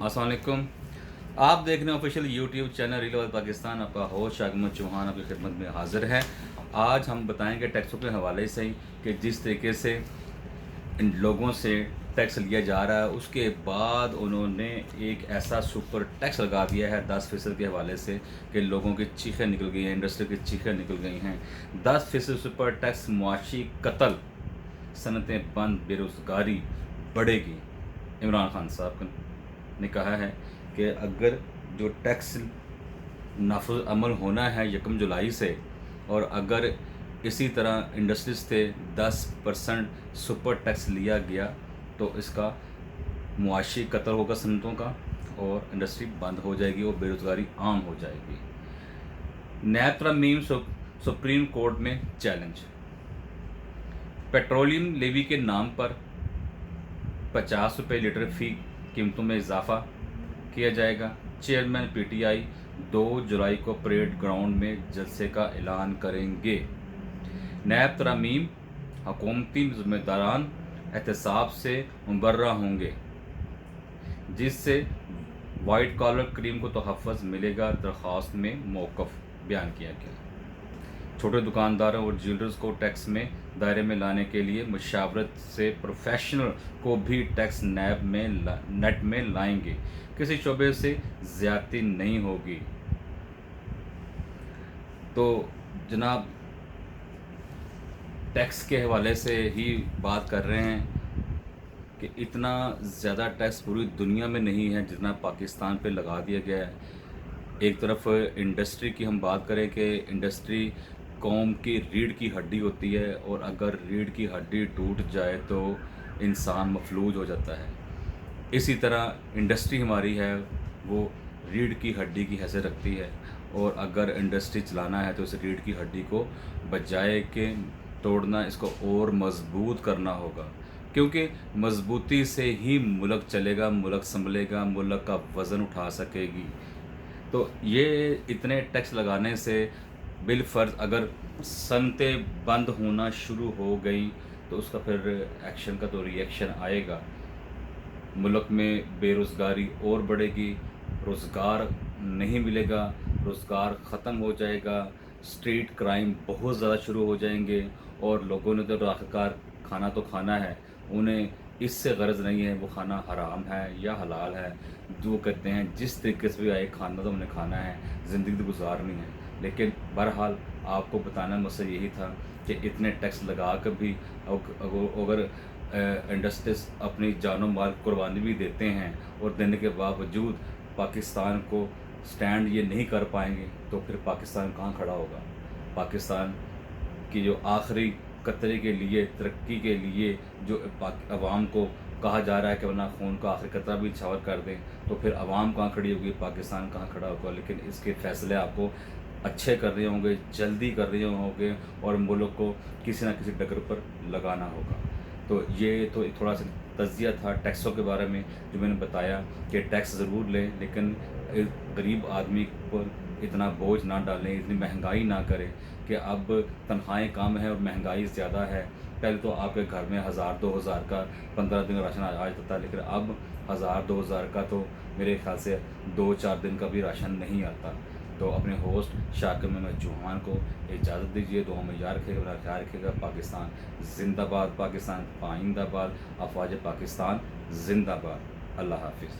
अस्सलाम वालेकुम। आप देख रहे हैं official YouTube channel reel of Pakistan. आपका होस्ट अहमद चौहान आपकी खिदमत में हाजिर है। आज हम बताएंगे टैक्सों के हवाले से ही कि जिस तरीके से इन लोगों से टैक्स लिया जा रहा है, उसके बाद उन्होंने एक ऐसा सुपर टैक्स लगा दिया है 10% के हवाले से कि लोगों की चीखें निकल गई हैं, इंडस्ट्री की चीखें निकल गई हैं। 10% सुपर टैक्स, मुआशी कत्ल, सनतें बंद, बेरोज़गारी बढ़ेगी। इमरान खान साहब ने कहा है कि अगर जो टैक्स नाफिज अमल होना है 1 जुलाई से, और अगर इसी तरह इंडस्ट्रीज से 10% सुपर टैक्स लिया गया तो इसका मुआशी कत्ल होगा सनतों का, और इंडस्ट्री बंद हो जाएगी और बेरोज़गारी आम हो जाएगी। नैब तरमीम सुप्रीम कोर्ट में चैलेंज। पेट्रोलियम लेवी के नाम पर 50 रुपये लीटर फ़ी कीमतों में इजाफा किया जाएगा। चेयरमैन पीटीआई 2 जुलाई को परेड ग्राउंड में जलसे का ऐलान करेंगे। नैब तरमीम, हुकूमती ज़िम्मेदारान एहतसाब से मुबर्रा होंगे, जिससे वाइट कॉलर क्रीम को तहफ़्फ़ुज़ मिलेगा। दरख्वास्त में मौक़िफ़ बयान किया गया। छोटे दुकानदारों और ज्वेलर्स को टैक्स में दायरे में लाने के लिए मुशावरत से प्रोफेशनल को भी टैक्स नैब में नेट में लाएंगे। किसी शोबे से ज़्यादती नहीं होगी। तो जनाब, टैक्स के हवाले से ही बात कर रहे हैं कि इतना ज़्यादा टैक्स पूरी दुनिया में नहीं है जितना पाकिस्तान पे लगा दिया गया है। एक तरफ इंडस्ट्री की हम बात करें कि इंडस्ट्री कौम की रीढ़ की हड्डी होती है, और अगर रीढ़ की हड्डी टूट जाए तो इंसान मफलूज हो जाता है। इसी तरह इंडस्ट्री हमारी है, वो रीढ़ की हड्डी की हैसियत रखती है, और अगर इंडस्ट्री चलाना है तो इस रीढ़ की हड्डी को बजाय के तोड़ना, इसको और मज़बूत करना होगा, क्योंकि मज़बूती से ही मुल्क चलेगा, मुल्क संभलेगा, मुल्क का वज़न उठा सकेगी। तो ये इतने टैक्स लगाने से बिलफ़र्ज़ अगर सनतें बंद होना शुरू हो गई तो उसका फिर एक्शन का तो रिएक्शन आएगा। मुल्क में बेरोज़गारी और बढ़ेगी, रोज़गार नहीं मिलेगा, रोज़गार ख़त्म हो जाएगा, स्ट्रीट क्राइम बहुत ज़्यादा शुरू हो जाएंगे, और लोगों ने तो आखिरकार खाना तो खाना है, उन्हें इससे गरज नहीं है वो खाना हराम है या हलाल है। जो कहते हैं जिस तरीके से भी आए खाना तो उन्हें खाना है, ज़िंदगी तो गुजारनी है। लेकिन बहरहाल आपको बताना मकसद यही था कि इतने टैक्स लगा कर भी अगर इंडस्ट्रीज अपनी जानो माल कुर्बानी भी देते हैं, और देने के बावजूद पाकिस्तान को स्टैंड ये नहीं कर पाएंगे तो फिर पाकिस्तान कहाँ खड़ा होगा। पाकिस्तान की जो आखिरी कतरे के लिए, तरक्की के लिए जो अवाम को कहा जा रहा है कि वरना खून का आखिरी कतरा भी छावर कर दें, तो फिर अवाम कहाँ खड़ी होगी, पाकिस्तान कहाँ खड़ा होगा। लेकिन इसके फ़ैसले आपको अच्छे कर रहे होंगे, जल्दी कर रहे होंगे, और मुल्क को किसी न किसी डगर पर लगाना होगा। तो ये तो एक थोड़ा सा तज़िया था टैक्सों के बारे में, जो मैंने बताया कि टैक्स ज़रूर लें, लेकिन गरीब आदमी पर इतना बोझ ना डालें, इतनी महंगाई ना करें कि अब तनख्वाहें कम हैं और महंगाई ज़्यादा है। पहले तो आपके घर में 1000-2000 का 15 दिन राशन आ जाता था, लेकिन अब 1000-2000 का तो मेरे ख्याल से 2-4 दिन का भी राशन नहीं आता। तो अपने होस्ट शाकिर महमूद चौहान को इजाज़त दीजिए। दुआ में याद रखिएगा, अपना ख्याल रखिएगा। पाकिस्तान जिंदाबाद, पाकिस्तान पाइंदाबाद, अफवाज पाकिस्तान जिंदाबाद। अल्लाह हाफिज़।